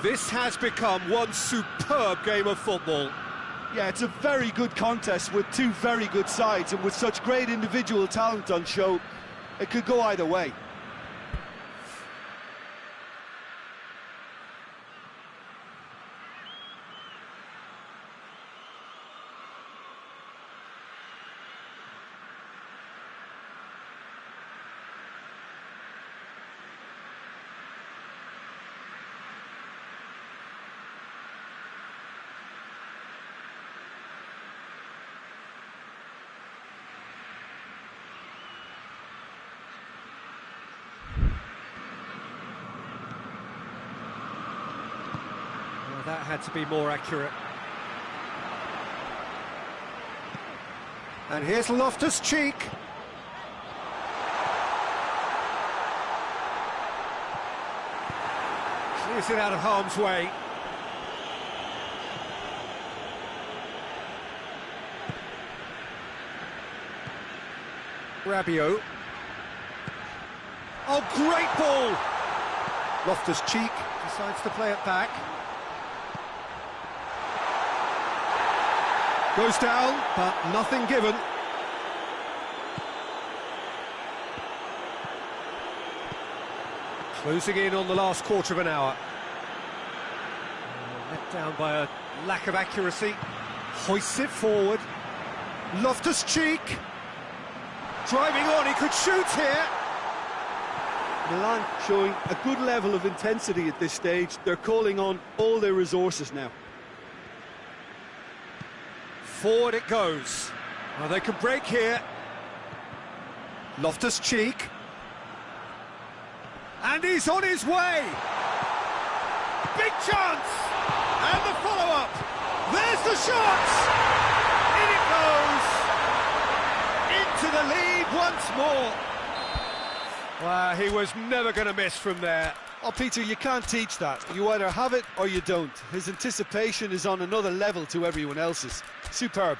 This has become one superb game of football. Yeah, it's a very good contest with two very good sides, and with such great individual talent on show, it could go either way. That had to be more accurate. And here's Loftus-Cheek. Clears it out of harm's way. Rabiot. Oh, great ball! Loftus-Cheek decides to play it back. Goes down, but nothing given. Closing in on the last quarter of an hour. Let down by a lack of accuracy. Hoists it forward. Loftus-Cheek. Driving on, he could shoot here. Milan showing a good level of intensity at this stage. They're calling on all their resources now. Forward it goes. Well, they can break here. Loftus-Cheek. And he's on his way. Big chance. And the follow-up. There's the shot. In it goes. Into the lead once more. Well, he was never going to miss from there. Oh, Peter, you can't teach that. You either have it or you don't. His anticipation is on another level to everyone else's. Superb.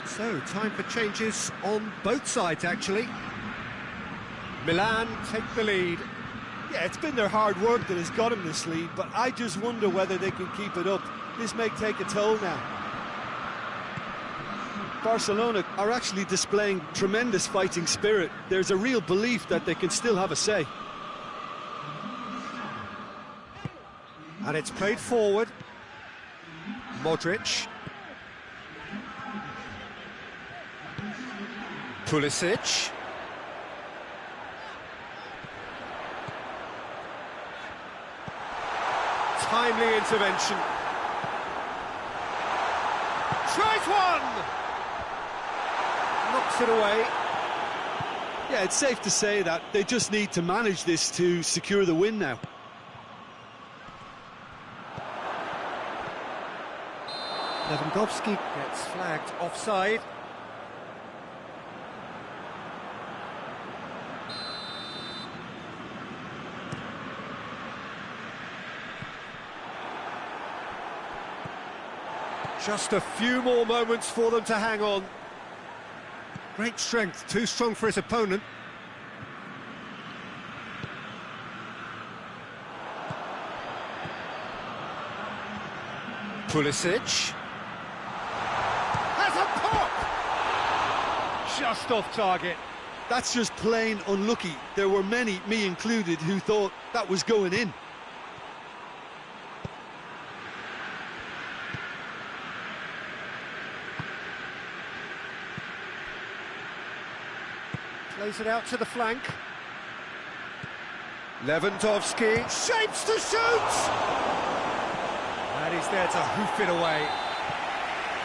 So, time for changes on both sides, actually. Milan take the lead. Yeah, it's been their hard work that has got him this lead, but I just wonder whether they can keep it up. This may take a toll now. Barcelona are actually displaying tremendous fighting spirit. There's a real belief that they can still have a say. And it's played forward. Modric. Pulisic. Timely intervention. Tries one! Knocks it away. Yeah, it's safe to say that they just need to manage this to secure the win now. Lewandowski gets flagged offside. Just a few more moments for them to hang on. Great strength, too strong for his opponent. Pulisic. Has a pop! Just off target. That's just plain unlucky. There were many, me included, who thought that was going in. Plays it out to the flank. Lewandowski shapes to shoot! And he's there to hoof it away.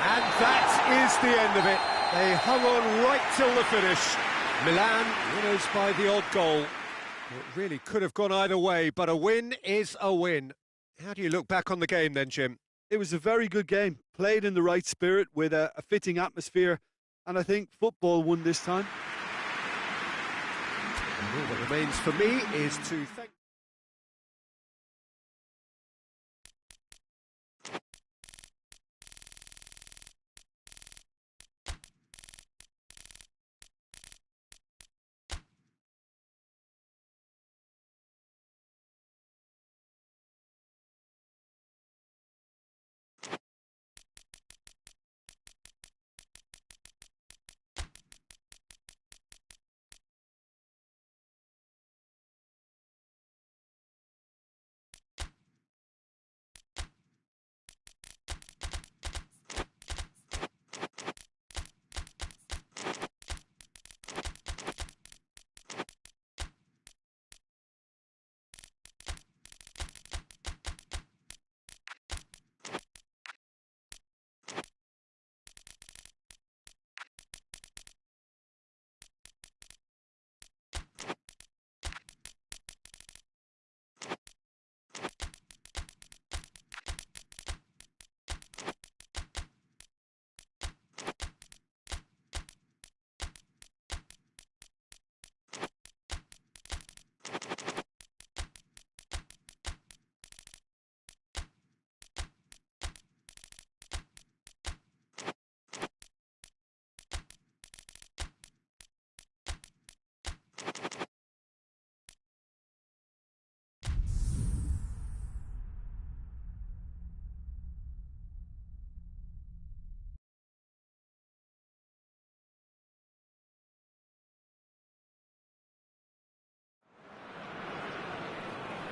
And that is the end of it. They hung on right till the finish. Milan winners by the odd goal. It really could have gone either way, but a win is a win. How do you look back on the game then, Jim? It was a very good game, played in the right spirit with a fitting atmosphere, and I think football won this time. All that remains for me is to thank...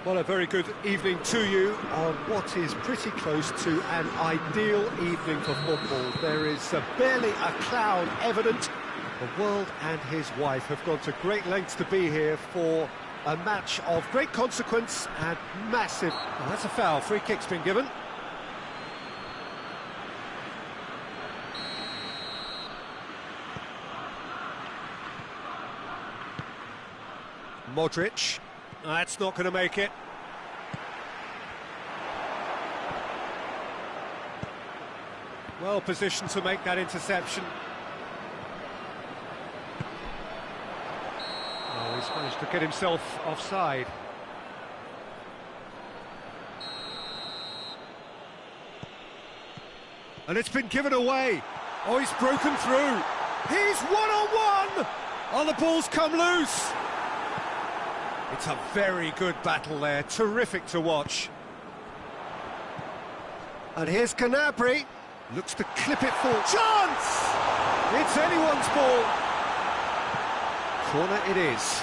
Well, a very good evening to you on what is pretty close to an ideal evening for football. There is barely a cloud evident. The world and his wife have gone to great lengths to be here for a match of great consequence and massive... Oh, that's a foul. Free kick's been given. Modric. That's not going to make it. Well positioned to make that interception. Oh, he's managed to get himself offside. And it's been given away. Oh, he's broken through. He's one-on-one! Oh, the ball's come loose. It's a very good battle there, terrific to watch. And here's Gnabry, looks to clip it full. Chance! It's anyone's ball. Corner it is.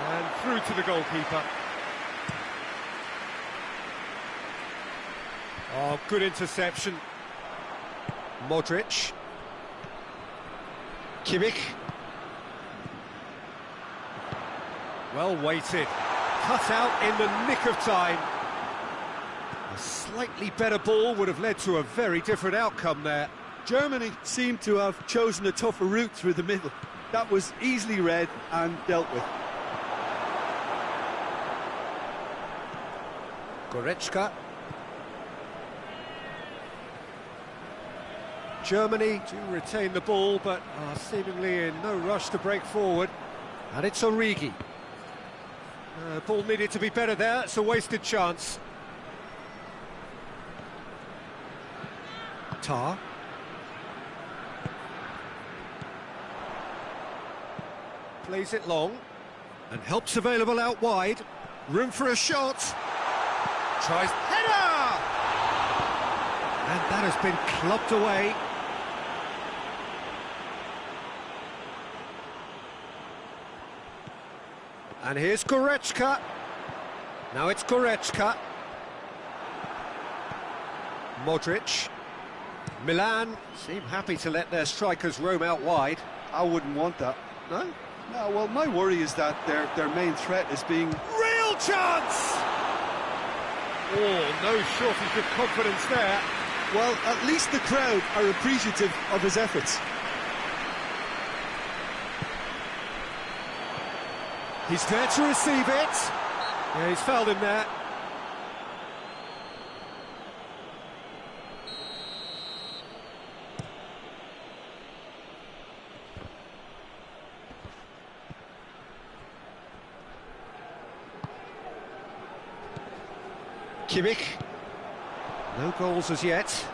And through to the goalkeeper. Oh, good interception. Modric. Kimmich. Well weighted. Cut out in the nick of time. A slightly better ball would have led to a very different outcome there. Germany seemed to have chosen a tougher route through the middle. That was easily read and dealt with. Goretzka. Germany do retain the ball, but are seemingly in no rush to break forward. And it's Origi. Ball needed to be better there, it's a wasted chance. Tar. Plays it long, and help's available out wide. Room for a shot. Tries header! And that has been clubbed away. And here's Goretzka. Now it's Goretzka. Modric. Milan seem happy to let their strikers roam out wide. I wouldn't want that. No? No, well, my worry is that their main threat is being... Real chance! Oh, no shortage of confidence there. Well, at least the crowd are appreciative of his efforts. He's there to receive it. Yeah, he's fouled him there. Kimmich. No goals as yet.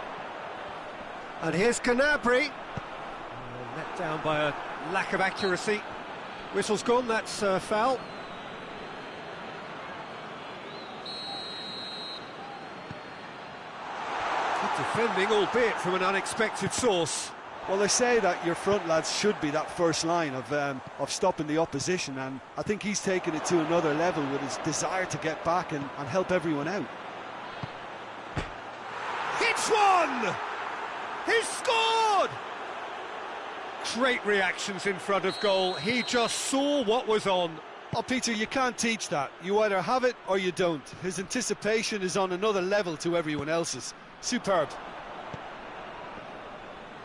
And here's Gnabry. Let down by a lack of accuracy. Whistle's gone, that's foul. Good defending, albeit from an unexpected source. Well, they say that your front lads should be that first line of stopping the opposition, and I think he's taken it to another level with his desire to get back and help everyone out. Hits one! He's scored! Great reactions in front of goal. He just saw what was on. Oh, Peter, you can't teach that. You either have it or you don't. His anticipation is on another level to everyone else's. Superb.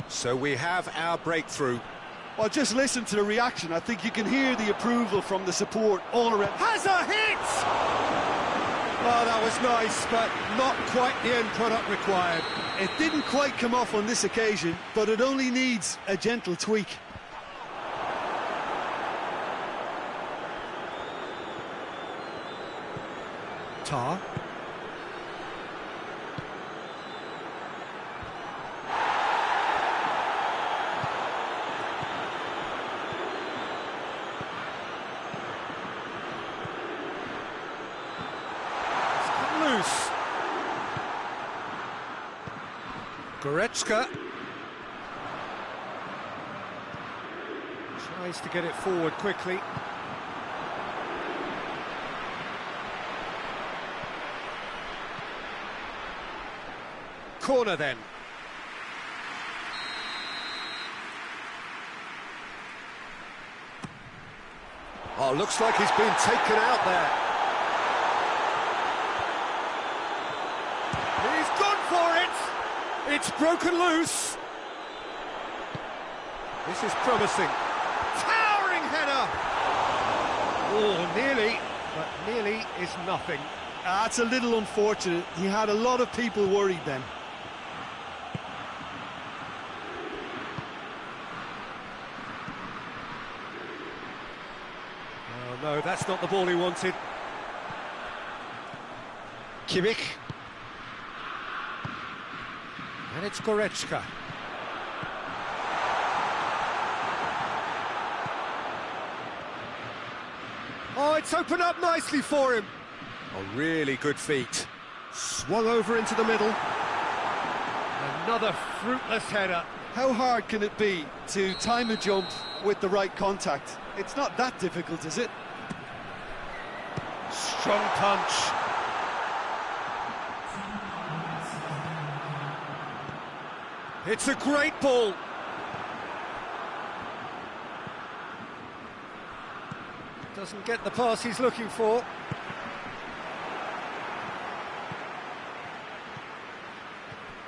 So we have our breakthrough. Well, just listen to the reaction. I think you can hear the approval from the support all around. Has a hit! Oh, that was nice, but not quite the end product required. It didn't quite come off on this occasion, but it only needs a gentle tweak. Tar. Loose. Goretzka tries to get it forward quickly. Corner then. Oh, looks like he's been taken out there. He's gone for it! It's broken loose. This is promising. Towering header! Oh, nearly, but nearly is nothing. That's a little unfortunate. He had a lot of people worried then. Oh no, that's not the ball he wanted. Kimmich. And it's Goretzka. Oh, it's opened up nicely for him. Oh, really good feet. Swung over into the middle. Another fruitless header. How hard can it be to time a jump with the right contact? It's not that difficult, is it? Strong punch. It's a great ball. Doesn't get the pass he's looking for.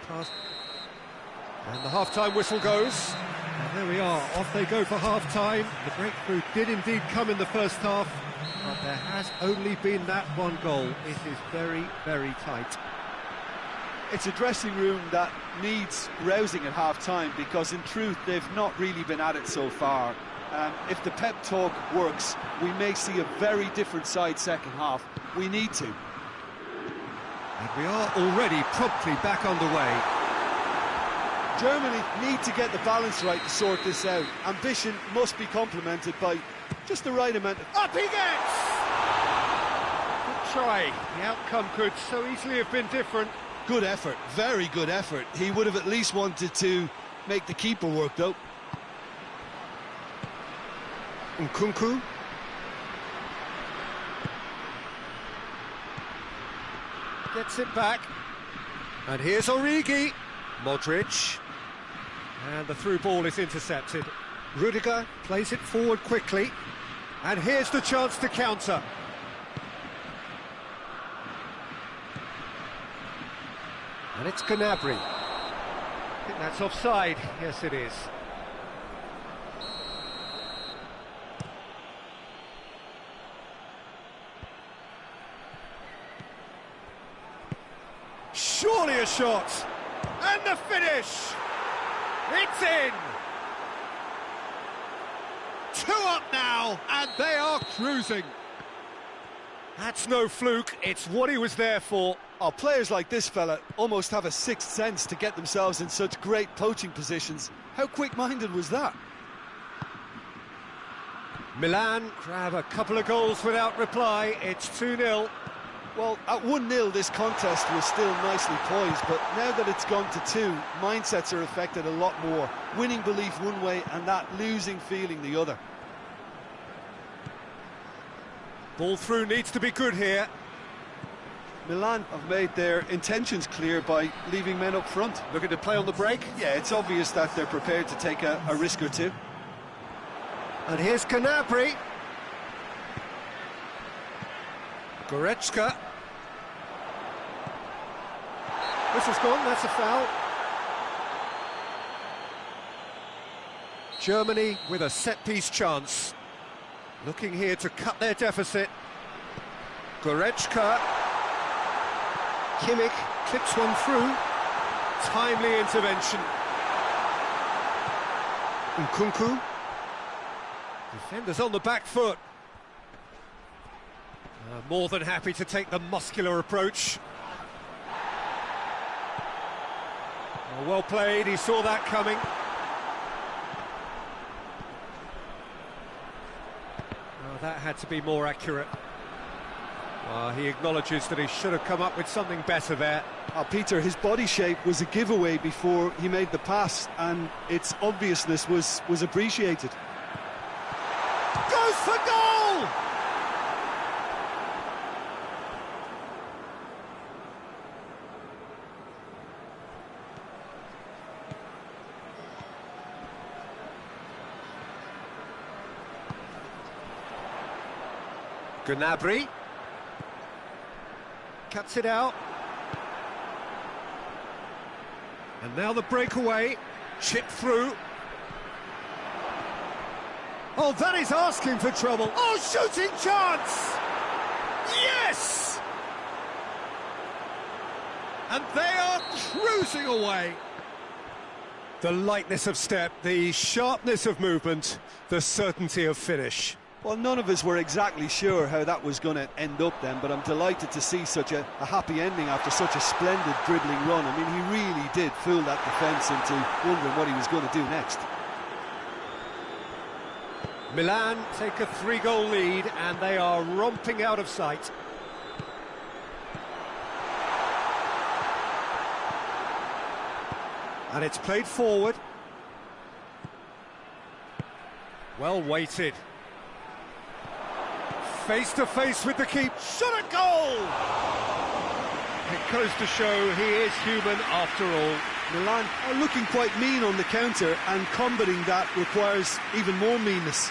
Pass. And the half-time whistle goes. And there we are, off they go for half-time. The breakthrough did indeed come in the first half, but there has only been that one goal. It is very, very tight. It's a dressing room that needs rousing at half-time, because in truth they've not really been at it so far. If the pep talk works, we may see a very different side second half. We need to. And we are already promptly back underway. Germany need to get the balance right to sort this out. Ambition must be complemented by just the right amount of... Up he gets! Good try. The outcome could so easily have been different. Good effort, very good effort. He would have at least wanted to make the keeper work, though. Nkunku. Gets it back. And here's Origi. Modric. And the through ball is intercepted. Rudiger plays it forward quickly. And here's the chance to counter. And it's Gnabry. I think that's offside. Yes, it is. Surely a shot. And the finish. It's in. 2 up now, and they are cruising. That's no fluke. It's what he was there for. Oh, players like this fella almost have a sixth sense to get themselves in such great poaching positions. How quick-minded was that? Milan grab a couple of goals without reply. It's 2-0. Well, at 1-0 this contest was still nicely poised, but now that it's gone to 2, mindsets are affected a lot more. Winning belief one way and that losing feeling the other. Ball through needs to be good here. Milan have made their intentions clear by leaving men up front. Looking to play on the break. Yeah, it's obvious that they're prepared to take a risk or two. And here's Gnabry. Goretzka. This has gone, that's a foul. Germany with a set-piece chance. Looking here to cut their deficit. Goretzka. Kimmich clips one through. Timely intervention. Nkunku. Defenders on the back foot. More than happy to take the muscular approach. Well played, he saw that coming. Oh, that had to be more accurate. He acknowledges that he should have come up with something better there. Peter, his body shape was a giveaway before he made the pass, and its obviousness was appreciated. Goes for goal! Gnabry cuts it out, and now the breakaway, chip through. Oh, that is asking for trouble. Oh, shooting chance! Yes! And they are cruising away. The lightness of step, the sharpness of movement, the certainty of finish. Well, none of us were exactly sure how that was going to end up then, but I'm delighted to see such a happy ending after such a splendid dribbling run. I mean, he really did fool that defence into wondering what he was going to do next. Milan take a 3-goal lead and they are romping out of sight. And it's played forward. Well weighted. Face to face with the keep. Shot a goal! It goes to show he is human after all. Milan are looking quite mean on the counter, and combating that requires even more meanness.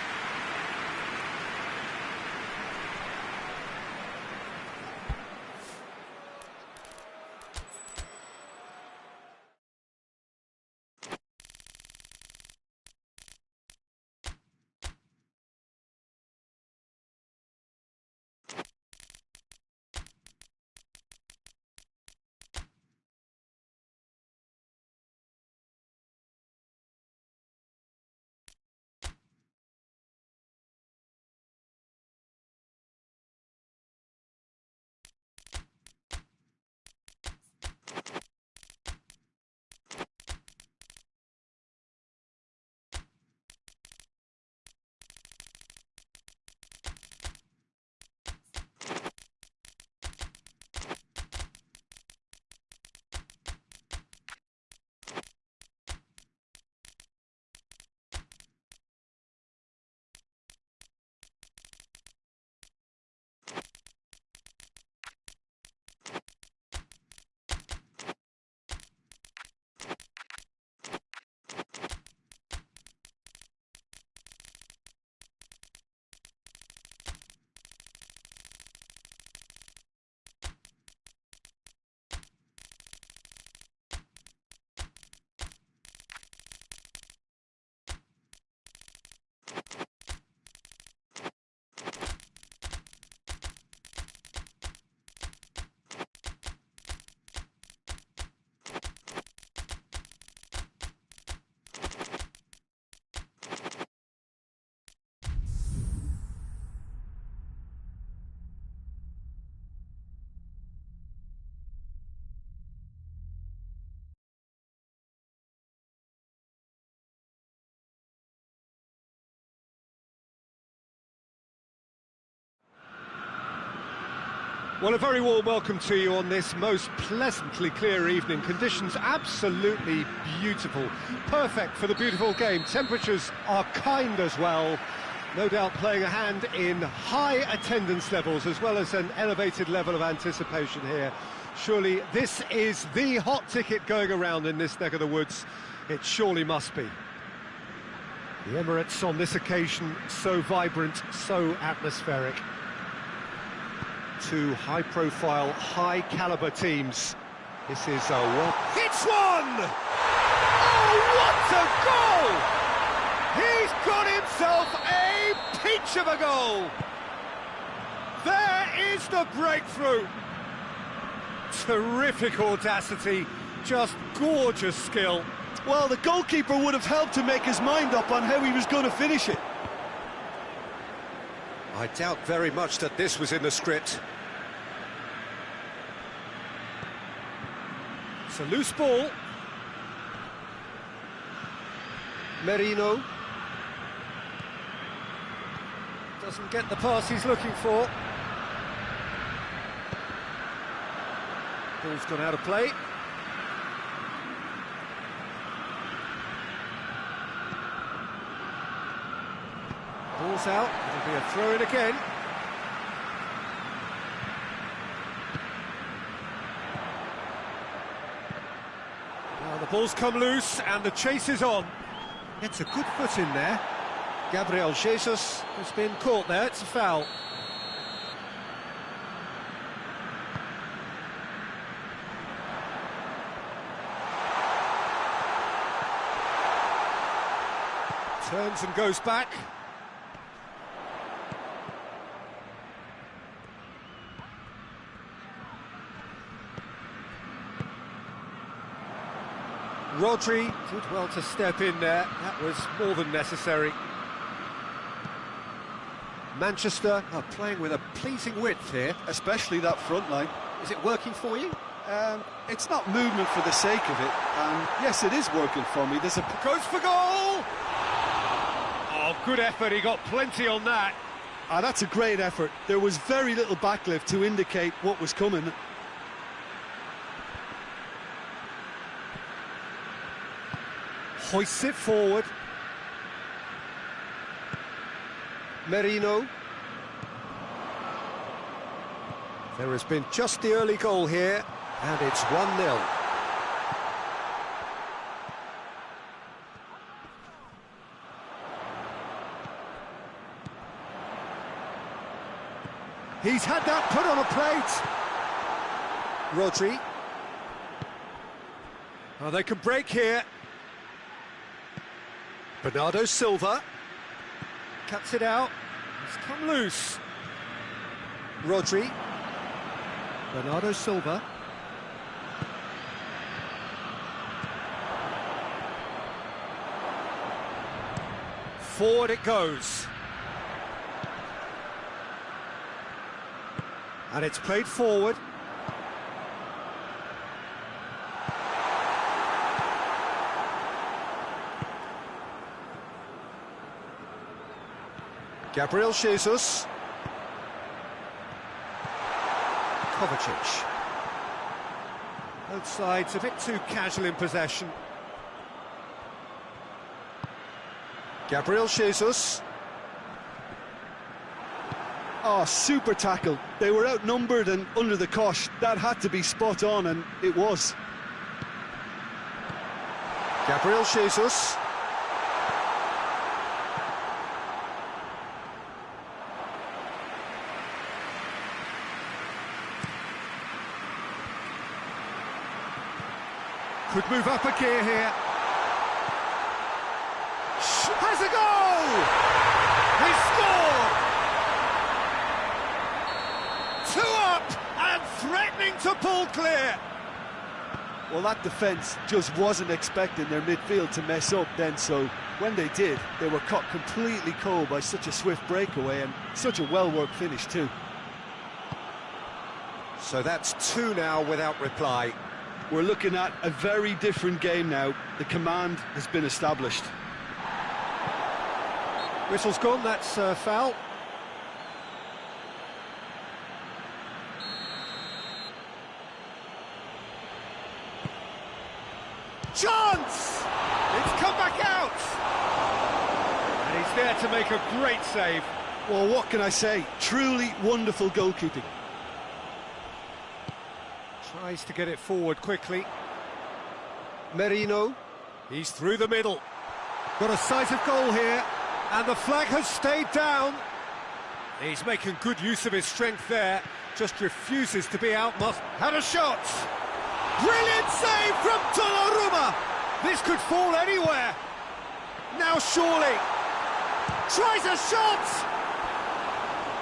Well, a very warm welcome to you on this most pleasantly clear evening. Conditions absolutely beautiful, perfect for the beautiful game. Temperatures are kind as well, no doubt playing a hand in high attendance levels as well as an elevated level of anticipation here. Surely this is the hot ticket going around in this neck of the woods. It surely must be. The Emirates on this occasion so vibrant, so atmospheric. Two high-profile, high-caliber teams. This is hits one! Oh, what a goal! He's got himself a peach of a goal! There is the breakthrough! Terrific audacity, just gorgeous skill. Well, the goalkeeper would have helped to make his mind up on how he was going to finish it. I doubt very much that this was in the script. It's a loose ball. Merino. Doesn't get the pass he's looking for. Ball's gone out of play. Ball's out, it'll be a throw-in again. Now the ball's come loose and the chase is on. It's a good foot in there. Gabriel Jesus has been caught there, it's a foul. Turns and goes back. Rodri did well to step in there, that was more than necessary. Manchester are playing with a pleasing width here. Especially that front line. Is it working for you? It's not movement for the sake of it, and yes, it is working for me. There's a... Goes for goal! Oh, good effort, he got plenty on that. That's a great effort. There was very little backlift to indicate what was coming. Hoists it forward. Merino. There has been just the early goal here, and it's 1-0. He's had that put on a plate. Rodri. Oh, they can break here. Bernardo Silva cuts it out. It's come loose. Rodri. Bernardo Silva. Forward it goes. And it's played forward. Gabriel Jesus. Kovacic. Both sides a bit too casual in possession. Gabriel Jesus. Oh, super tackle. They were outnumbered and under the cosh. That had to be spot on, and it was. Gabriel Jesus. Could move up a gear here. Has a goal! He scored! 2 up and threatening to pull clear. Well, that defence just wasn't expecting their midfield to mess up then, so when they did, they were caught completely cold by such a swift breakaway and such a well-worked finish too. So that's 2 now without reply. We're looking at a very different game now. The command has been established. Whistle's gone, that's foul. chance! It's come back out! And he's there to make a great save. Well, what can I say? Truly wonderful goalkeeping. Tries to get it forward quickly. Merino. He's through the middle. Got a sight of goal here, and the flag has stayed down. He's making good use of his strength there, just refuses to be outmuscled. Had a shot! Brilliant save from Donnarumma! This could fall anywhere. Now surely. Tries a shot!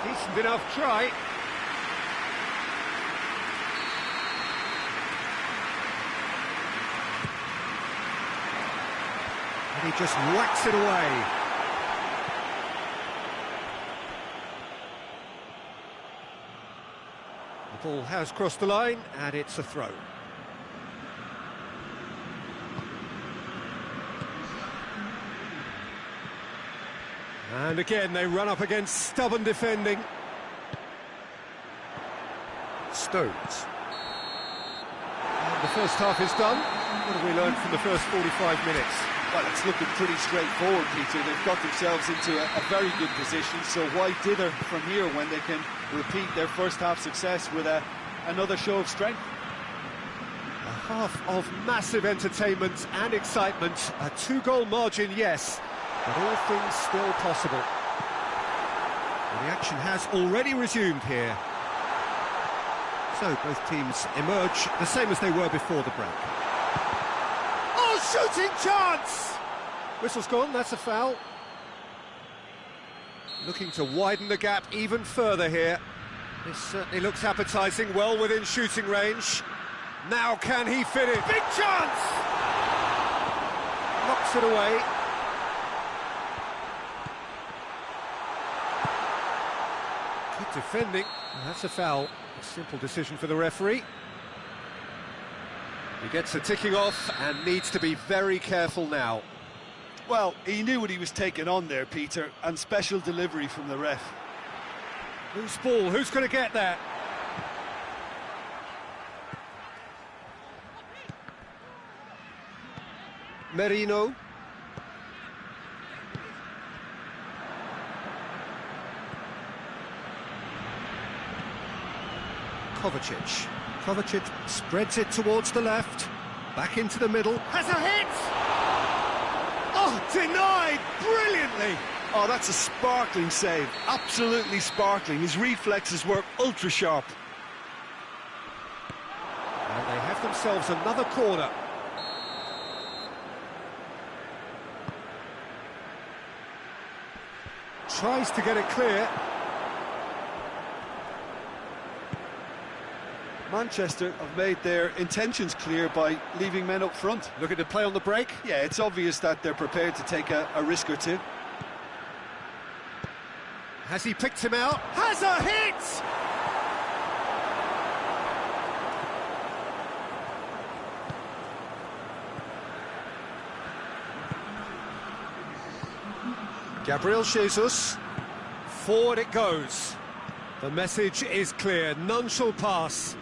Decent enough try. And he just whacks it away. The ball has crossed the line, and it's a throw. And again, they run up against stubborn defending. Stones. And the first half is done. What have we learned from the first 45 minutes? Well, it's looking pretty straightforward, Peter. They've got themselves into a very good position, so why dither from here when they can repeat their first half success with another show of strength? A half of massive entertainment and excitement. A two-goal margin, yes, but all things still possible. Well, the action has already resumed here. So both teams emerge the same as they were before the break. Oh, shooting chance! Whistle's gone, that's a foul. Looking to widen the gap even further here. This certainly looks appetising, well within shooting range. Now can he finish? Big chance! Knocks it away. Good defending. That's a foul. A simple decision for the referee. He gets a ticking off and needs to be very careful now. Well, he knew what he was taking on there, Peter, and special delivery from the ref. Loose ball, who's going to get that? Merino. Kovacic. Kovacic spreads it towards the left. Back into the middle. Has a hit! Oh, denied brilliantly! Oh, that's a sparkling save. Absolutely sparkling. His reflexes were ultra sharp. And they have themselves another corner. Tries to get it clear. Manchester have made their intentions clear by leaving men up front. Looking to play on the break. Yeah, it's obvious that they're prepared to take a risk or two. Has he picked him out? Has a hit! Gabriel Jesus. Forward it goes. The message is clear. None shall pass.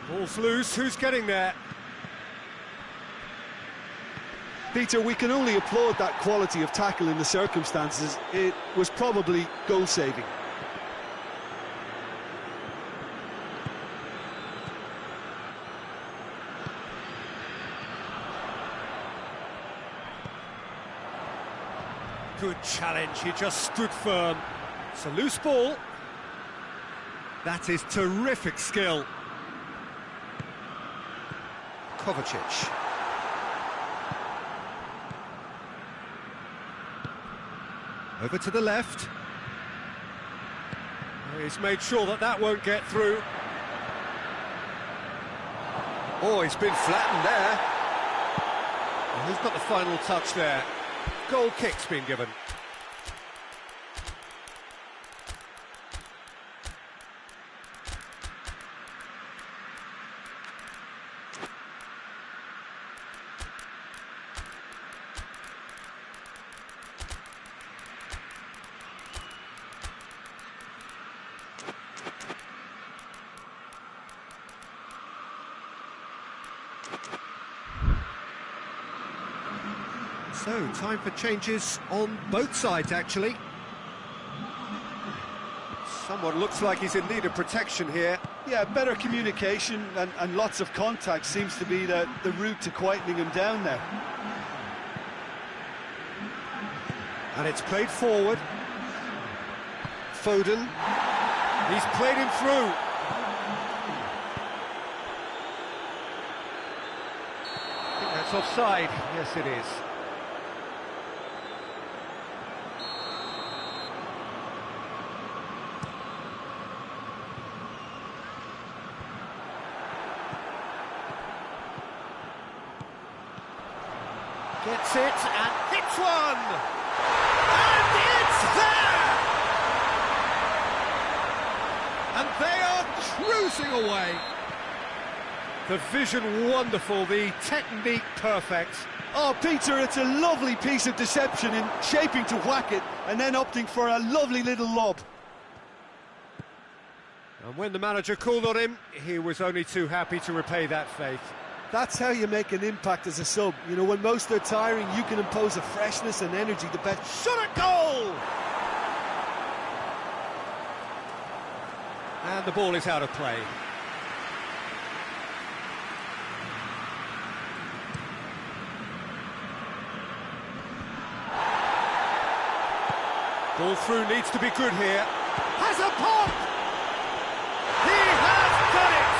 Ball's loose. Who's getting there? Peter, we can only applaud that quality of tackle in the circumstances. It was probably goal-saving. Good challenge, he just stood firm. It's a loose ball. That is terrific skill. Kovacic. Over to the left. He's made sure that that won't get through. Oh, he's been flattened there. And who's got the final touch there? Goal kick's been given. So, time for changes on both sides, actually. Someone looks like he's in need of protection here. Yeah, better communication and lots of contact seems to be the route to quietening him down now. And it's played forward. Foden. He's played him through. I think that's offside. Yes, it is. Gets it and hits one! And it's there! And they are cruising away. The vision wonderful, the technique perfect. Oh, Peter, it's a lovely piece of deception in shaping to whack it and then opting for a lovely little lob. And when the manager called on him, he was only too happy to repay that faith. That's how you make an impact as a sub. You know, when most are tiring, you can impose a freshness and energy the best. Shot at goal! And the ball is out of play. Ball through needs to be good here. Has a pop! He has done it!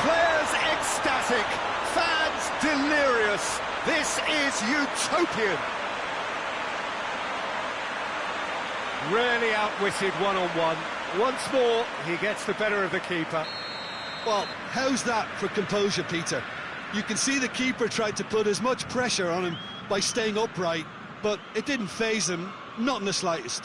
Players ecstatic, fans delirious. This is utopian. Rarely outwitted one-on-one. Once more, he gets the better of the keeper. Well, how's that for composure, Peter? You can see the keeper tried to put as much pressure on him by staying upright, but it didn't faze him, not in the slightest.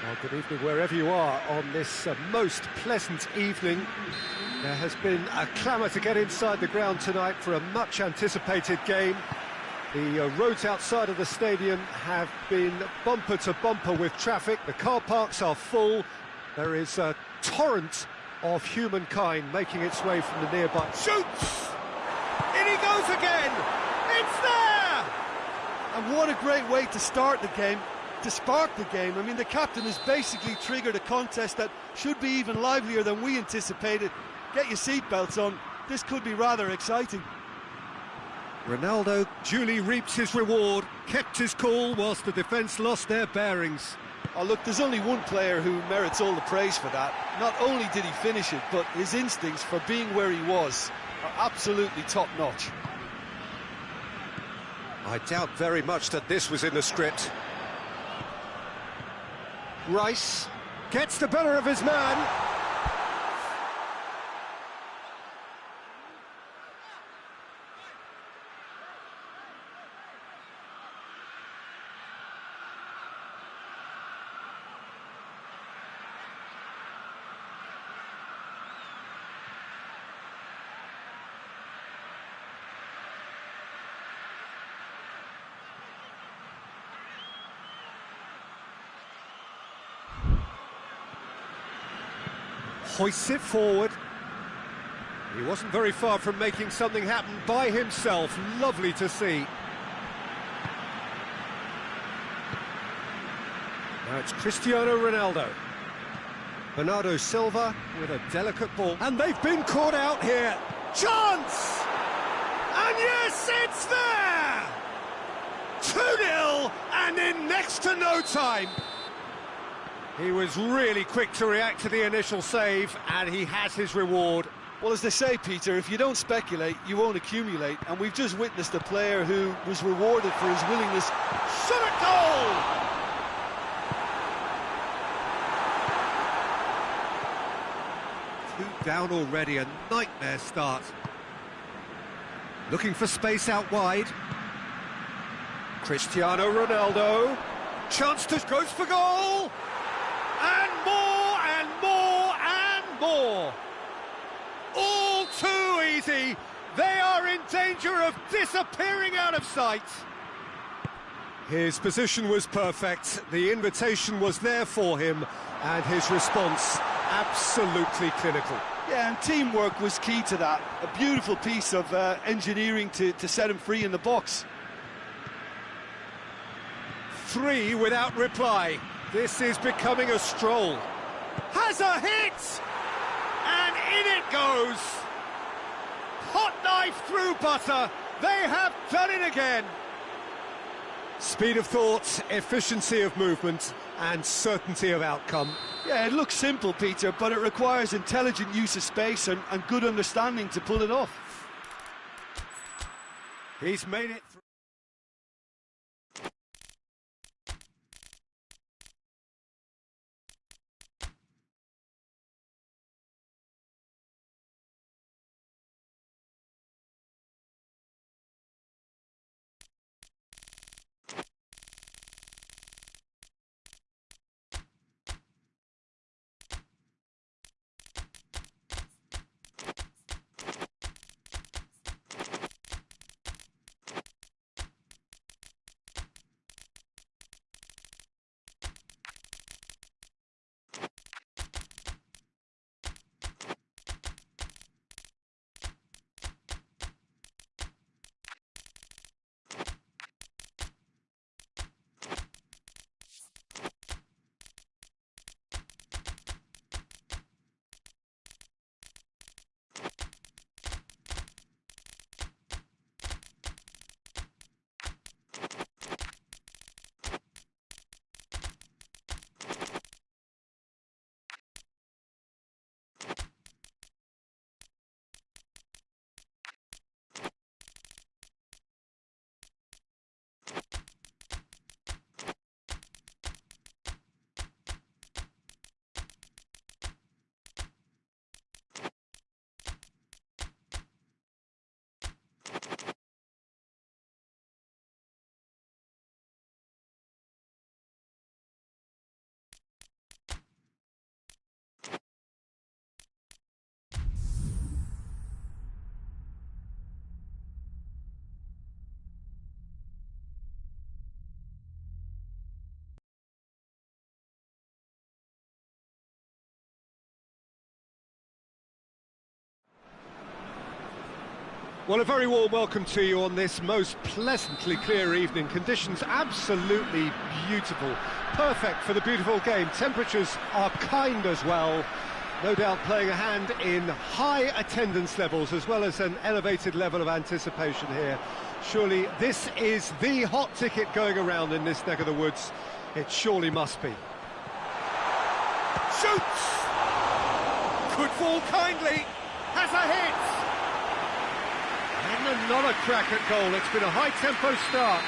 Well, good evening wherever you are on this most pleasant evening There has been a clamour to get inside the ground tonight for a much-anticipated game. The roads outside of the stadium have been bumper to bumper with traffic. The car parks are full. There is a torrent of humankind making its way from the nearby... Shoots! In he goes again! It's there! And what a great way to start the game, to spark the game. I mean, the captain has basically triggered a contest that should be even livelier than we anticipated. Get your seatbelts on. This could be rather exciting. Ronaldo duly reaps his reward, kept his cool whilst the defence lost their bearings. Oh, look, there's only one player who merits all the praise for that. Not only did he finish it, but his instincts for being where he was are absolutely top-notch. I doubt very much that this was in the script. Rice gets the better of his man. Hoists it forward. He wasn't very far from making something happen by himself. Lovely to see. Now it's Cristiano Ronaldo. Bernardo Silva with a delicate ball. And they've been caught out here. Chance! And yes, it's there! 2-0 and in next to no time. He was really quick to react to the initial save, and he has his reward. Well, as they say, Peter, if you don't speculate, you won't accumulate. And we've just witnessed a player who was rewarded for his willingness. Shot at goal! Two down already, a nightmare start. Looking for space out wide. Cristiano Ronaldo. Chance to goes for goal! And more, and more, and more. All too easy. They are in danger of disappearing out of sight. His position was perfect. The invitation was there for him, and his response absolutely clinical. Yeah, and teamwork was key to that. A beautiful piece of engineering to set him free in the box. 3 without reply. This is becoming a stroll. Has a hit! And in it goes! Hot knife through butter. They have done it again. Speed of thought, efficiency of movement, and certainty of outcome. Yeah, it looks simple, Peter, but it requires intelligent use of space and good understanding to pull it off. He's made it through. Well, a very warm welcome to you on this most pleasantly clear evening. Conditions absolutely beautiful, perfect for the beautiful game. Temperatures are kind as well, no doubt playing a hand in high attendance levels as well as an elevated level of anticipation here. Surely this is the hot ticket going around in this neck of the woods. It surely must be. Shoots! Could fall kindly, has a hit! And another crack at goal. It's been a high-tempo start.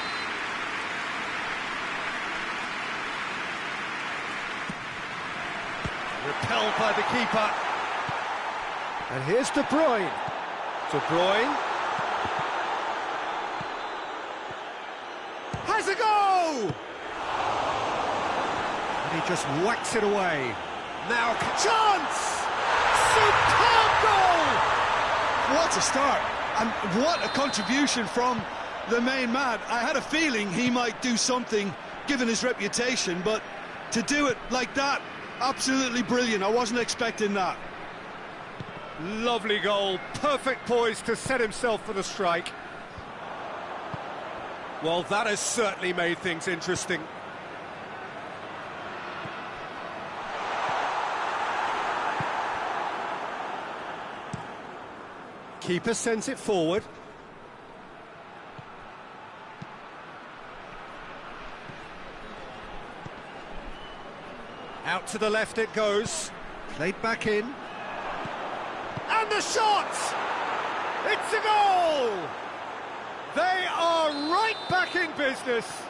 Repelled by the keeper. And here's De Bruyne. De Bruyne. Has a go! And he just whacks it away. Now, chance! Superb goal! What a start! And what a contribution from the main man. I had a feeling he might do something, given his reputation, but to do it like that, absolutely brilliant. I wasn't expecting that. Lovely goal, perfect poise to set himself for the strike. Well, that has certainly made things interesting. Keeper sends it forward. Out to the left it goes. Played back in. And the shot! It's a goal! They are right back in business.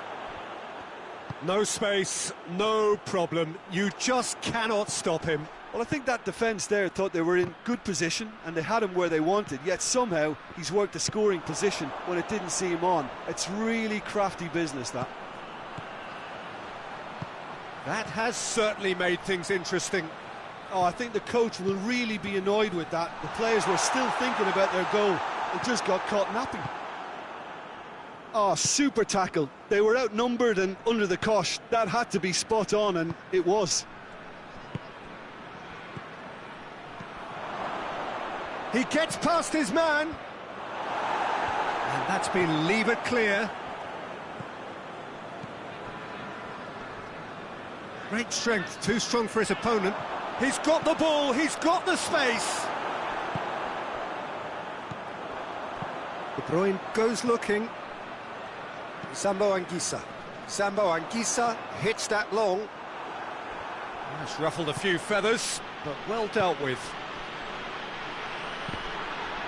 No space, no problem. You just cannot stop him. Well, I think that defence there thought they were in good position and they had him where they wanted, yet somehow he's worked a scoring position when it didn't see him on. It's really crafty business, that. That has certainly made things interesting. Oh, I think the coach will really be annoyed with that. The players were still thinking about their goal and just got caught napping. Oh, super tackle. They were outnumbered and under the cosh. That had to be spot on, and it was. He gets past his man. And that's been levered clear. Great strength, too strong for his opponent. He's got the ball, he's got the space. De Bruyne goes looking. Sambo Anguissa. Sambo Anguissa hits that long. That's ruffled a few feathers, but well dealt with.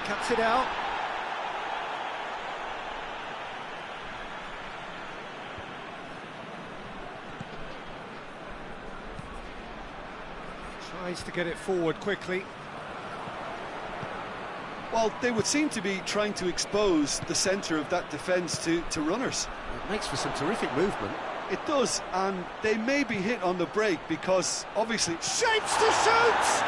Cuts it out. Tries to get it forward quickly. Well, they would seem to be trying to expose the centre of that defence to runners. It makes for some terrific movement. It does, and they may be hit on the break because, obviously... Shapes to shoot!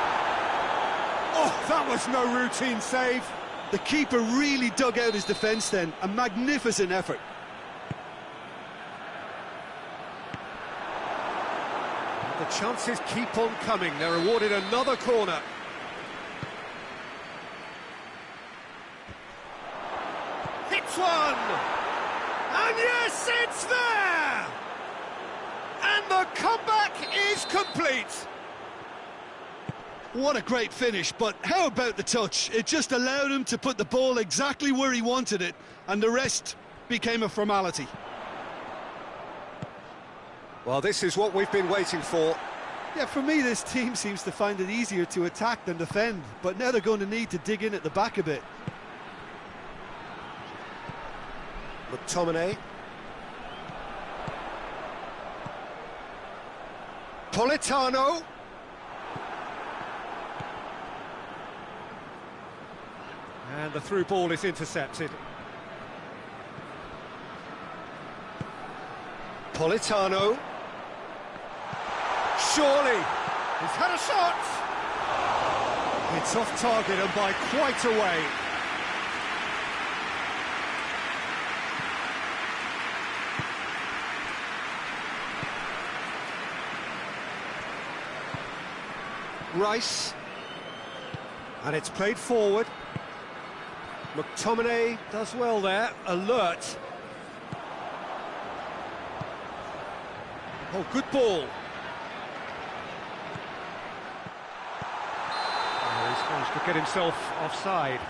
Oh, that was no routine save. The keeper really dug out his defence then. A magnificent effort. The chances keep on coming. They're awarded another corner. Hits one! And yes, it's there! And the comeback is complete. What a great finish, but how about the touch? It just allowed him to put the ball exactly where he wanted it, and the rest became a formality. Well, this is what we've been waiting for. Yeah, for me, this team seems to find it easier to attack than defend, but now they're going to need to dig in at the back a bit. McTominay. Politano. And the through ball is intercepted. Politano. Surely. He's had a shot. It's off target and by quite a way. Rice. And it's played forward. McTominay does well there, alert. Oh, good ball. Oh, he's managed to get himself offside.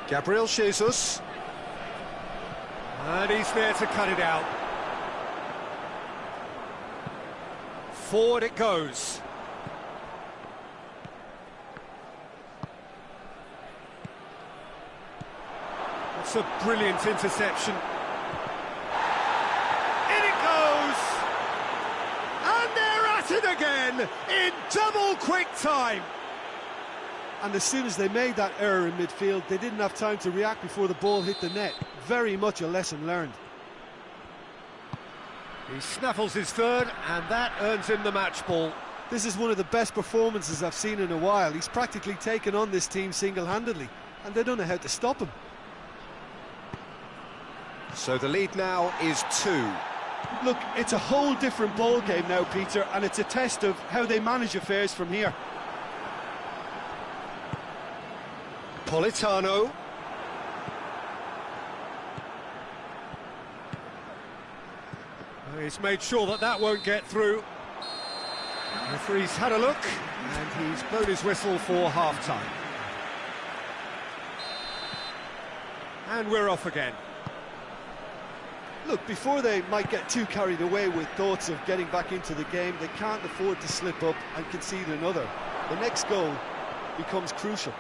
Gabriel Jesus. And he's there to cut it out. Forward it goes. That's a brilliant interception. In it goes! And they're at it again in double quick time. And as soon as they made that error in midfield, they didn't have time to react before the ball hit the net. Very much a lesson learned. He snaffles his third, and that earns him the match ball. This is one of the best performances I've seen in a while. He's practically taken on this team single-handedly, and they don't know how to stop him. So the lead now is 2. Look, it's a whole different ball game now, Peter, and it's a test of how they manage affairs from here. Politano. He's made sure that that won't get through. The referee's had a look, and he's blown his whistle for half-time. And we're off again. Look, before they might get too carried away with thoughts of getting back into the game, they can't afford to slip up and concede another. The next goal becomes crucial.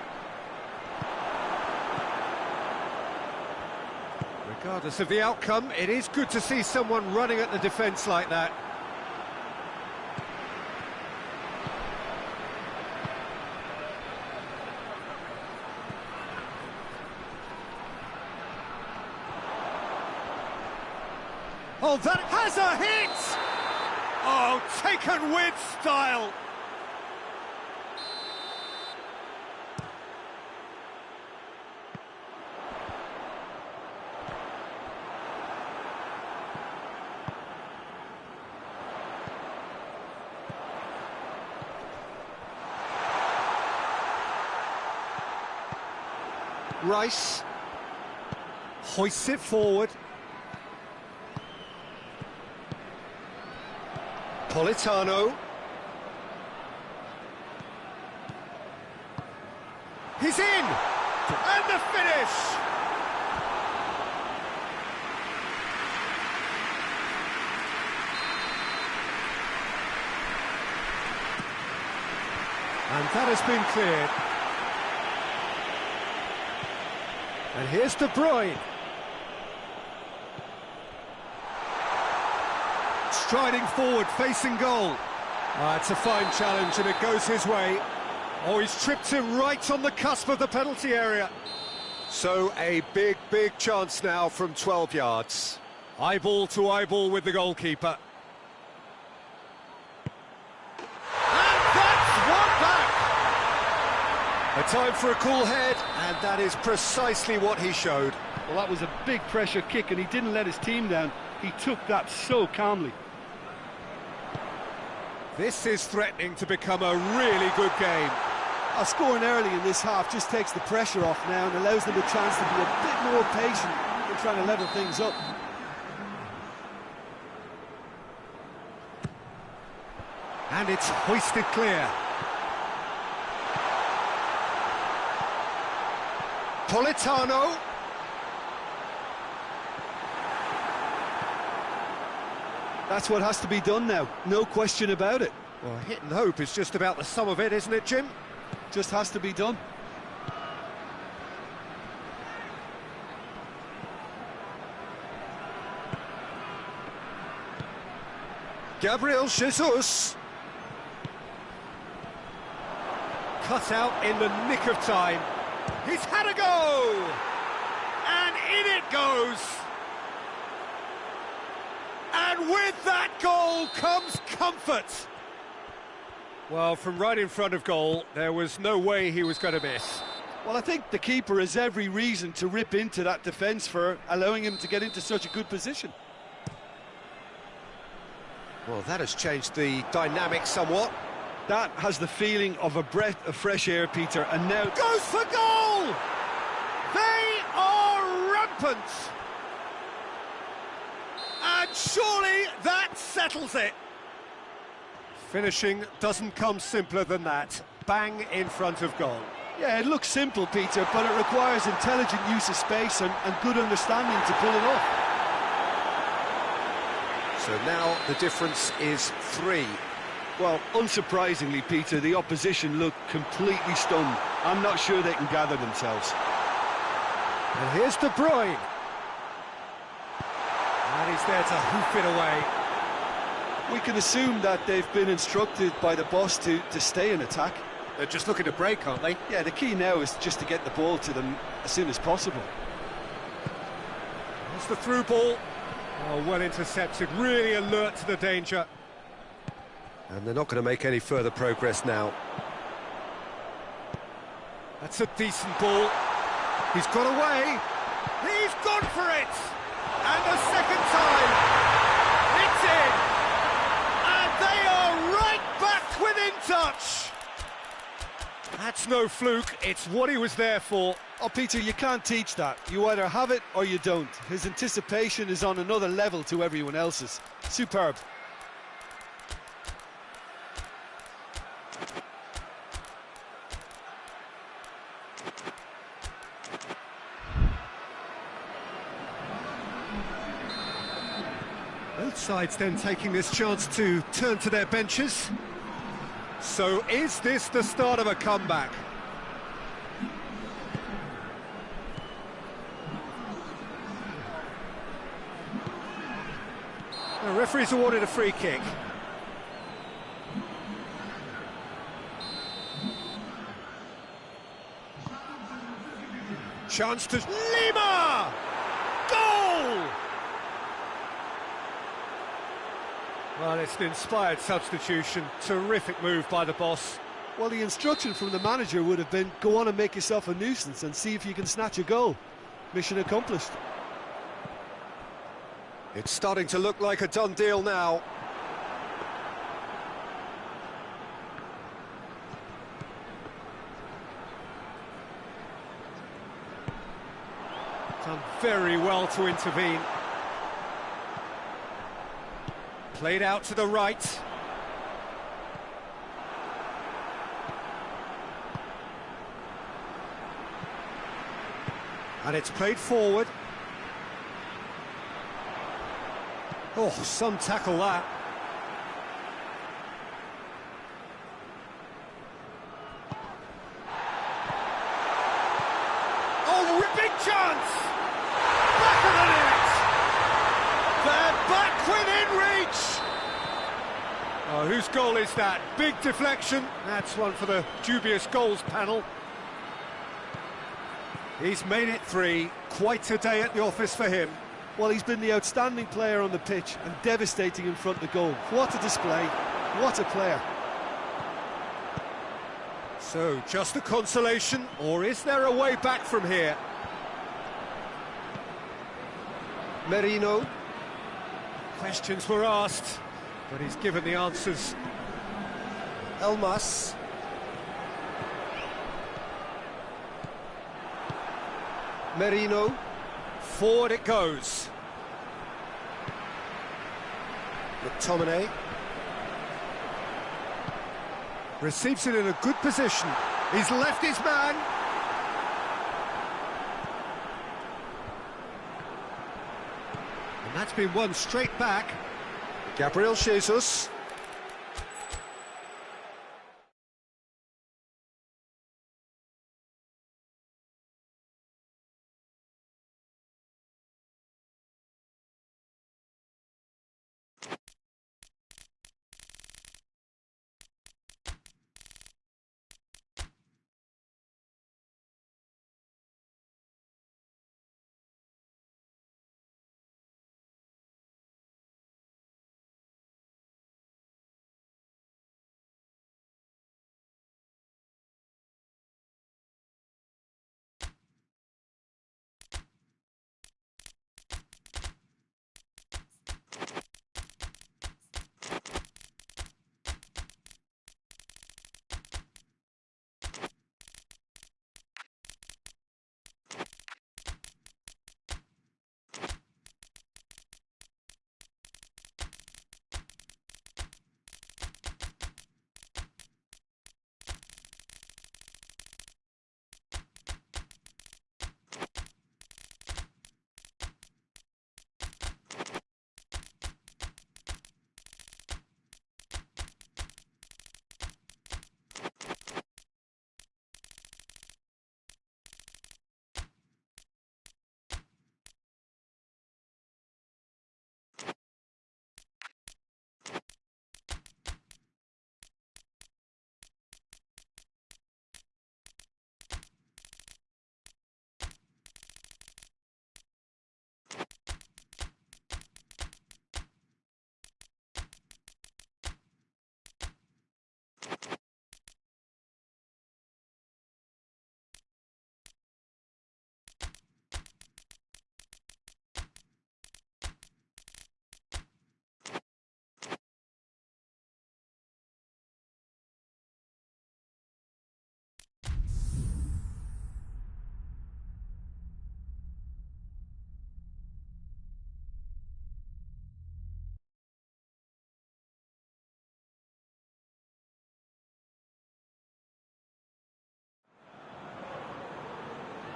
Regardless of the outcome, it is good to see someone running at the defence like that. Oh, that has a hit! Oh, taken with style! Rice hoists it forward. Politano. He's in! And the finish! And that has been cleared. And here's De Bruyne. Striding forward, facing goal. It's a fine challenge and it goes his way. Oh, he's tripped him right on the cusp of the penalty area. So a big, big chance now from 12 yards. Eyeball to eyeball with the goalkeeper. And that's one back! A time for a cool head, and that is precisely what he showed. Well, that was a big pressure kick, and he didn't let his team down. He took that so calmly. This is threatening to become a really good game. Scoring early in this half just takes the pressure off now and allows them a chance to be a bit more patient in trying to level things up. And it's hoisted clear. Politano. That's what has to be done now, no question about it. Well, hit and hope is just about the sum of it, isn't it, Jim? Just has to be done. Gabriel Jesus. Cut out in the nick of time. He's had a go! And in it goes! And with that goal comes comfort! Well, from right in front of goal, there was no way he was going to miss. Well, I think the keeper has every reason to rip into that defence for allowing him to get into such a good position. Well, that has changed the dynamic somewhat. That has the feeling of a breath of fresh air, Peter, and now... Goes for goal! They are rampant! And surely that settles it. Finishing doesn't come simpler than that. Bang in front of goal. Yeah, it looks simple, Peter, but it requires intelligent use of space and good understanding to pull it off. So now the difference is 3. Well, unsurprisingly, Peter, the opposition look completely stunned. I'm not sure they can gather themselves. And here's De Bruyne. And he's there to hoof it away. We can assume that they've been instructed by the boss to stay in attack. They're just looking to break, aren't they? Yeah, the key now is just to get the ball to them as soon as possible. That's the through ball. Oh, well intercepted, really alert to the danger. And they're not going to make any further progress now. That's a decent ball. He's got away. He's gone for it. And the second time, it's in. And they are right back within touch. That's no fluke, it's what he was there for. Oh, Peter, you can't teach that. You either have it or you don't. His anticipation is on another level to everyone else's. Superb. Both sides then taking this chance to turn to their benches. So is this the start of a comeback? The referee's awarded a free kick. Chance to Lima! Goal! Well, it's an inspired substitution. Terrific move by the boss. Well, the instruction from the manager would have been, go on and make yourself a nuisance and see if you can snatch a goal. Mission accomplished. It's starting to look like a done deal now. Done very well to intervene. Played out to the right. And it's played forward. Oh, some tackle that. Oh, big chance! Back of the net! They're back within reach! Oh, whose goal is that? Big deflection. That's one for the dubious goals panel. He's made it 3. Quite a day at the office for him. Well, he's been the outstanding player on the pitch and devastating in front of the goal. What a display, what a player. So, just a consolation, or is there a way back from here? Merino. Questions were asked, but he's given the answers. Elmas. Merino. Forward it goes. McTominay. Receives it in a good position. He's left his man. And that's been won straight back. Gabriel Jesus.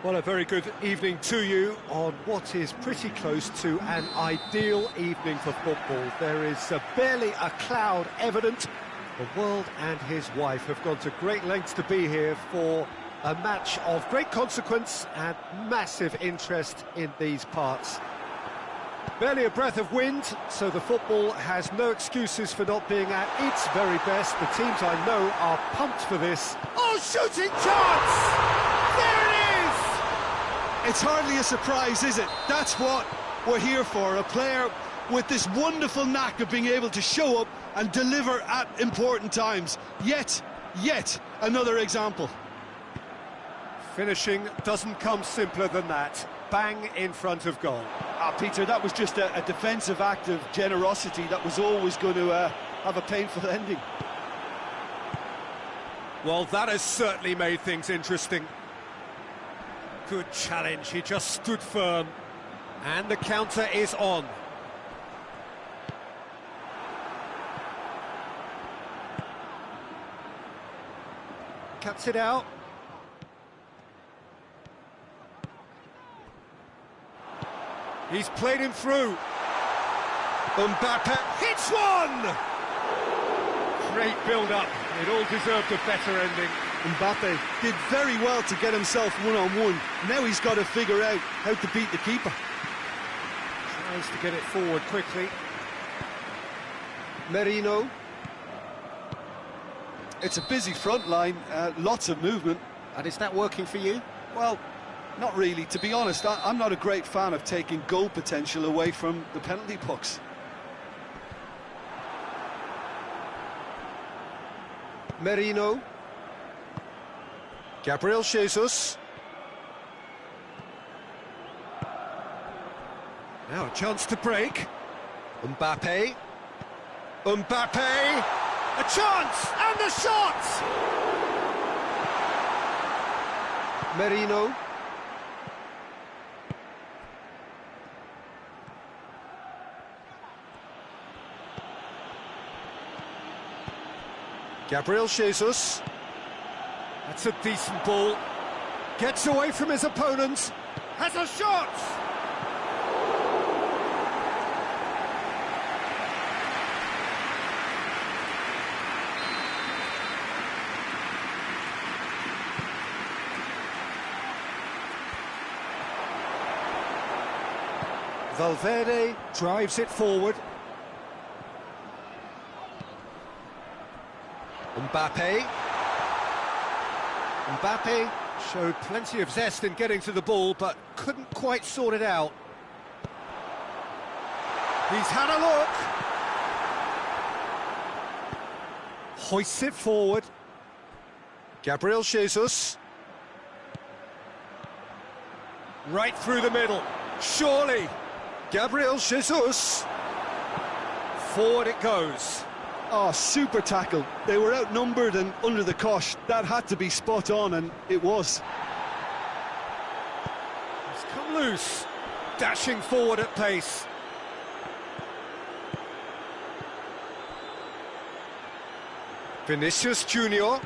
Well, a very good evening to you on what is pretty close to an ideal evening for football. There is barely a cloud evident. The world and his wife have gone to great lengths to be here for a match of great consequence and massive interest in these parts. Barely a breath of wind, so the football has no excuses for not being at its very best. The teams I know are pumped for this. Oh, shooting chance! There it is! It's hardly a surprise, is it? That's what we're here for, a player with this wonderful knack of being able to show up and deliver at important times. Yet another example. Finishing doesn't come simpler than that. Bang in front of goal. Peter, that was just a defensive act of generosity that was always going to have a painful ending. Well, that has certainly made things interesting. Good challenge, he just stood firm. And the counter is on. Cuts it out. He's played him through. Mbappe hits one! Great build-up. It all deserved a better ending. Mbappe did very well to get himself one-on-one. Now he's got to figure out how to beat the keeper. Tries to get it forward quickly. Merino. It's a busy front line, lots of movement. And is that working for you? Well, not really. To be honest, I'm not a great fan of taking goal potential away from the penalty box. Merino. Gabriel Jesus. Now a chance to break. Mbappe. Mbappe. A chance! And the shot! Merino. Gabriel Jesus. That's a decent ball. Gets away from his opponent. Has a shot! Valverde drives it forward. Mbappe. Mbappe showed plenty of zest in getting to the ball, but couldn't quite sort it out. He's had a look. Hoists it forward. Gabriel Jesus. Right through the middle. Surely. Gabriel Jesus. Forward it goes. Oh, super tackle. They were outnumbered and under the cosh. That had to be spot on, and it was. He's come loose. Dashing forward at pace. Vinicius Junior.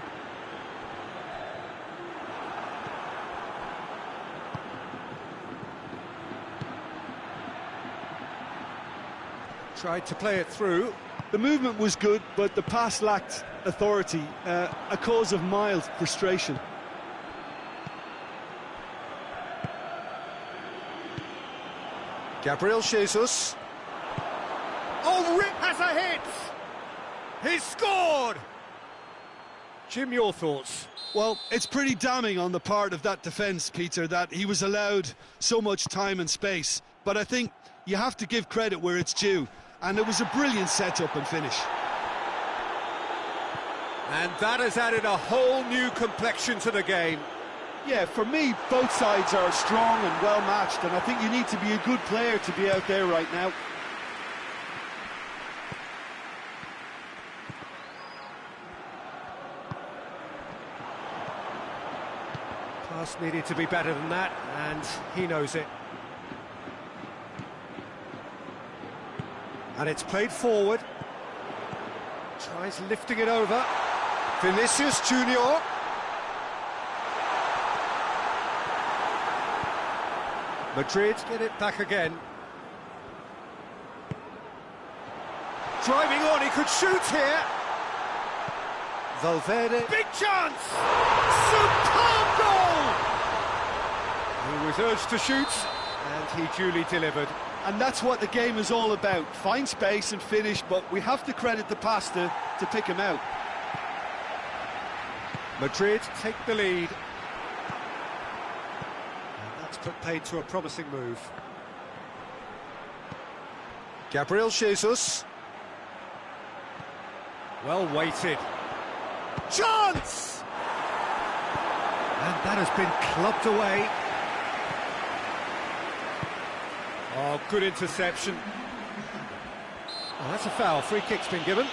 Tried to play it through. The movement was good, but the pass lacked authority, a cause of mild frustration. Gabriel Jesus. Oh, Rip has a hit! He's scored! Jim, your thoughts? Well, it's pretty damning on the part of that defence, Peter, that he was allowed so much time and space. But I think you have to give credit where it's due. And it was a brilliant setup and finish. And that has added a whole new complexion to the game. Yeah, for me, both sides are strong and well matched, and I think you need to be a good player to be out there right now. Pass needed to be better than that, and he knows it. And it's played forward. Tries lifting it over. Vinicius Junior. Madrid get it back again. Driving on, he could shoot here. Valverde. Big chance! Superb goal! He was urged to shoot, and he duly delivered. And that's what the game is all about. Find space and finish, but we have to credit the pass to pick him out. Madrid take the lead. And that's put paid to a promising move. Gabriel Jesus. Well weighted. Chance! And that has been clubbed away. Oh, good interception. Oh, that's a foul. Free kick's been given.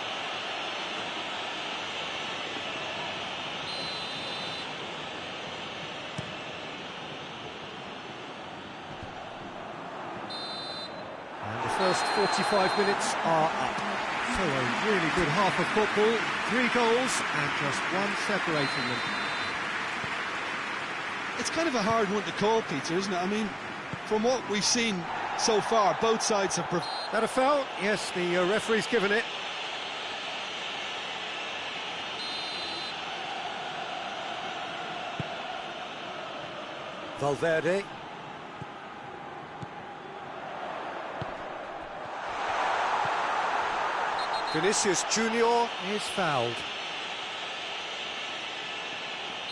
And the first 45 minutes are up. So a really good half of football, 3 goals and just one separating them. It's kind of a hard one to call, Peter, isn't it? I mean, from what we've seen so far, both sides have... That a foul? Yes, the referee's given it. Valverde. Vinicius Junior is fouled.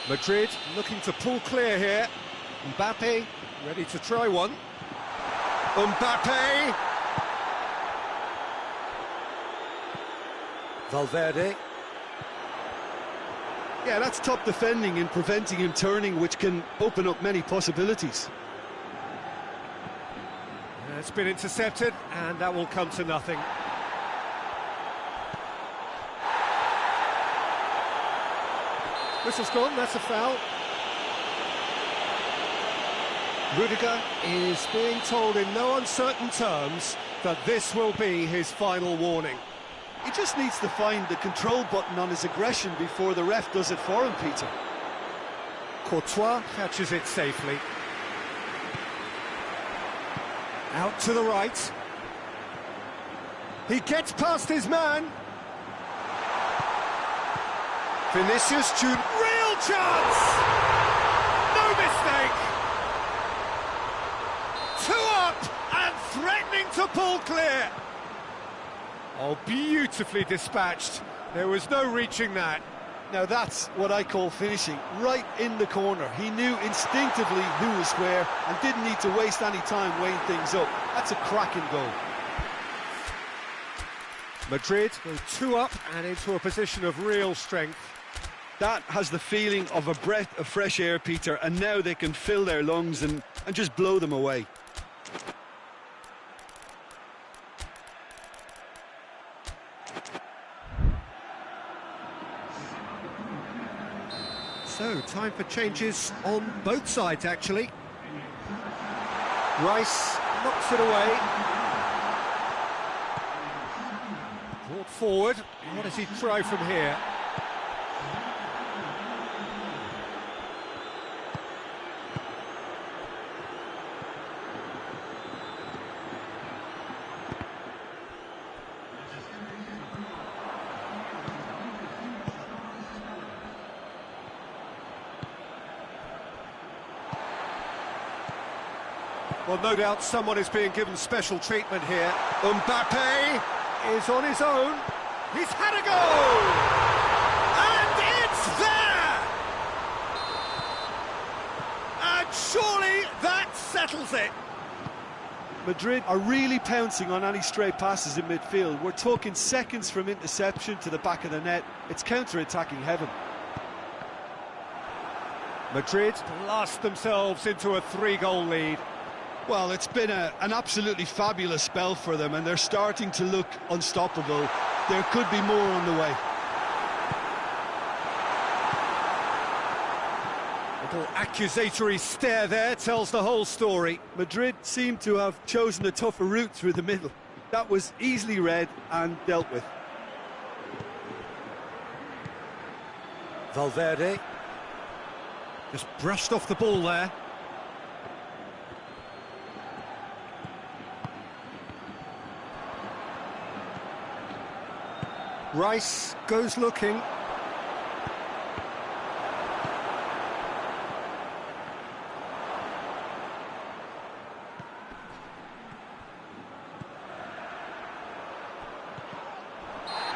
Madrid looking to pull clear here. Mbappe ready to try one. Mbappe! Valverde. Yeah, that's top defending and preventing him turning, which can open up many possibilities. It's been intercepted, and that will come to nothing. Whistle's gone, that's a foul. Rudiger is being told in no uncertain terms that this will be his final warning. He just needs to find the control button on his aggression before the ref does it for him, Peter. Courtois catches it safely. Out to the right. He gets past his man. Vinicius Junior, real chance! No mistake! 2 up and threatening to pull clear. Oh, beautifully dispatched. There was no reaching that. Now that's what I call finishing, right in the corner. He knew instinctively who was where and didn't need to waste any time weighing things up. That's a cracking goal. Madrid go 2 up and into a position of real strength. That has the feeling of a breath of fresh air, Peter, and now they can fill their lungs and just blow them away. So, time for changes on both sides, actually. Rice knocks it away. Brought forward. What does he try from here? Well, no doubt someone is being given special treatment here. Mbappe is on his own. He's had a go! And it's there! And surely that settles it. Madrid are really pouncing on any stray passes in midfield. We're talking seconds from interception to the back of the net. It's counter-attacking heaven. Madrid blast themselves into a 3-goal lead. Well, it's been an absolutely fabulous spell for them, and they're starting to look unstoppable. There could be more on the way. Little accusatory stare there tells the whole story. Madrid seem to have chosen a tougher route through the middle. That was easily read and dealt with. Valverde just brushed off the ball there. Rice goes looking.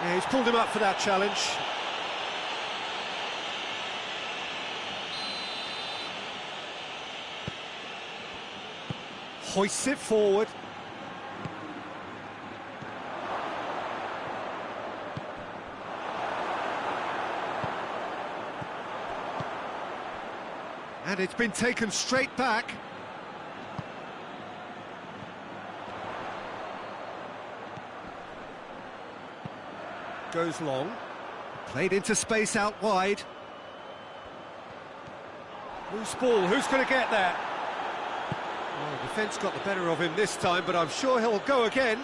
Yeah, he's pulled him up for that challenge. Hoists it forward. And it's been taken straight back. Goes long. Played into space out wide. Loose ball, who's going to get there? Oh, the defence got the better of him this time, but I'm sure he'll go again.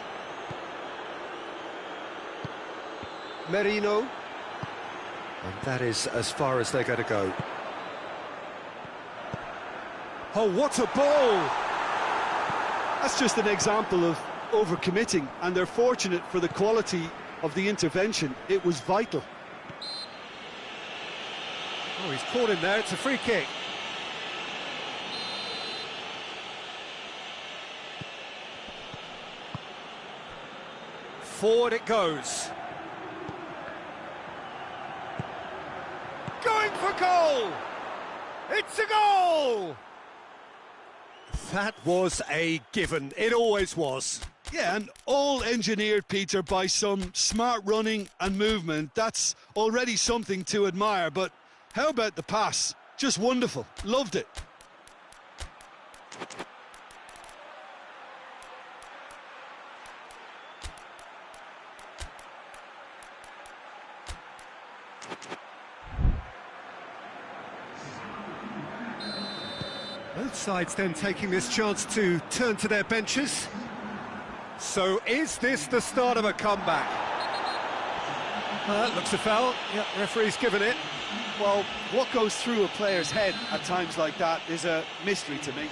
Merino. And that is as far as they're going to go. Oh, what a ball! That's just an example of overcommitting, and they're fortunate for the quality of the intervention. It was vital. Oh, he's caught him there, it's a free kick. Forward it goes. Going for goal! It's a goal! That was a given, it always was. Yeah, and all engineered, Peter, by some smart running and movement. That's already something to admire, but how about the pass? Just wonderful, loved it. Both sides then taking this chance to turn to their benches. So is this the start of a comeback? Looks a foul. Yep, referee's given it. Well, what goes through a player's head at times like that is a mystery to me.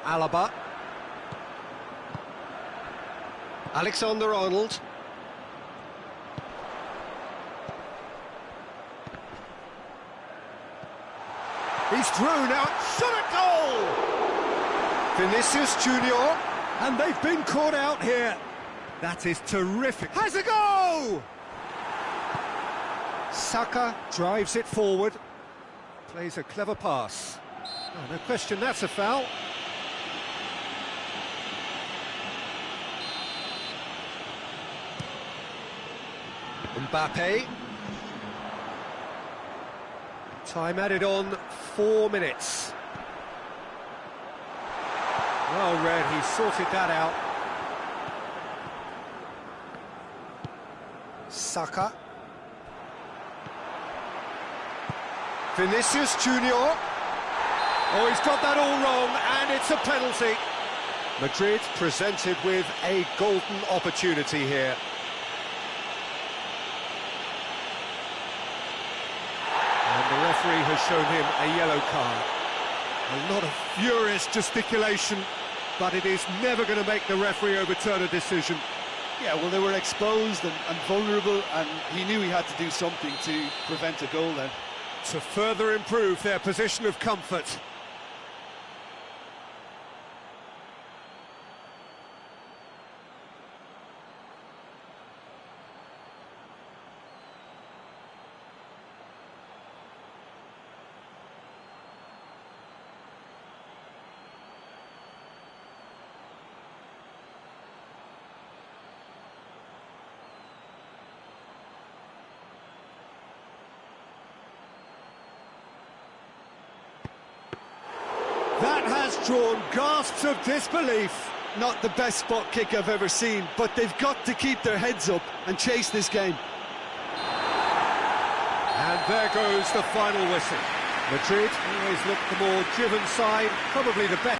Alaba. Alexander-Arnold. He's through now, shot at goal! Vinicius Junior, and they've been caught out here. That is terrific. Has a go! Saka drives it forward. Plays a clever pass. Oh, no question, that's a foul. Mbappe. Time added on, 4 minutes. Well read, he sorted that out. Saka. Vinicius Junior. Oh, he's got that all wrong, and it's a penalty. Madrid presented with a golden opportunity here. And the referee has shown him a yellow card. A lot of furious gesticulation, but it is never going to make the referee overturn a decision. Yeah, well, they were exposed and vulnerable, and he knew he had to do something to prevent a goal then. To further improve their position of comfort. That has drawn gasps of disbelief. Not the best spot kick I've ever seen, but they've got to keep their heads up and chase this game. And there goes the final whistle. Madrid always looked the more driven side, probably the better.